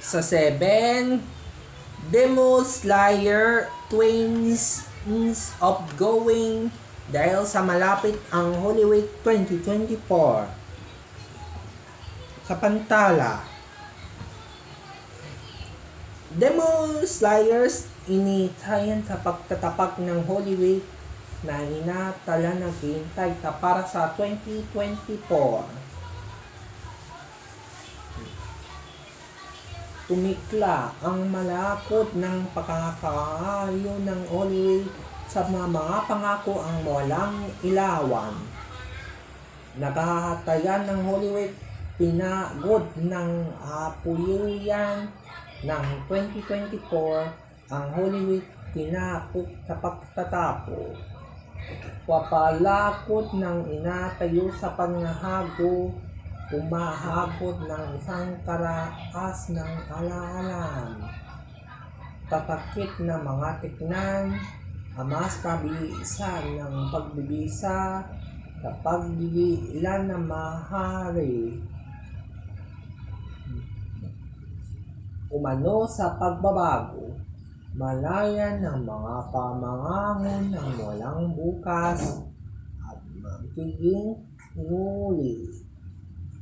Sa 7, Demon Slayer Twins of Going dahil sa malapit ang Holy Week 2024. Sa pantala, Demon Slayers initayan sa pagtatapak ng Holy Week na inatala na ghintay para sa 2024. Tumikla ang malakot ng pagkakaayo ng Holy Week sa mga pangako ang walang ilawan. Nakahatayan ng Holy Week, pinagod ng apuyan ng 2024 ang Holy Week pinakot sa pagtatapo. Papalakot ng inatayo sa panghahago, umahagod ng isang karaas ng alaala. Tatakit na mga tiknan, mas pabilisan ng pagbibisa sa pagbibilan ng mahari. Umano sa pagbabago, malayan ng mga pamangangon ng walang bukas at magiging nguli.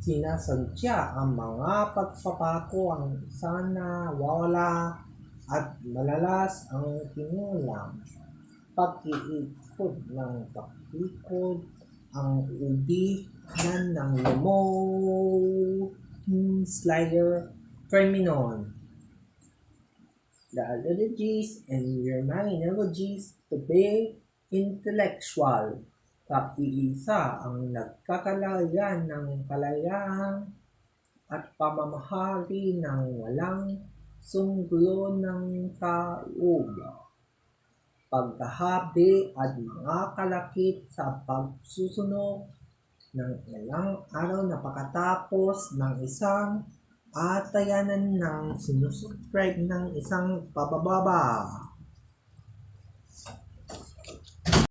Sinasadya ang mga pagpapako ang sana wala at malalas ang kinulang. Pag-iikot ng pakikod ang udihan ng Demon Slayer Phenomenon. The allergies and your mind allergies to be intellectual. Kapiisa ang nagkakalayan ng kalayaan at pamamahari ng walang sunglo ng kauga. Pagkahabi at mga kalakip sa pagsusunog ng ilang araw na pagkatapos ng isang atayanan ng sinusubscribe ng isang pabababa.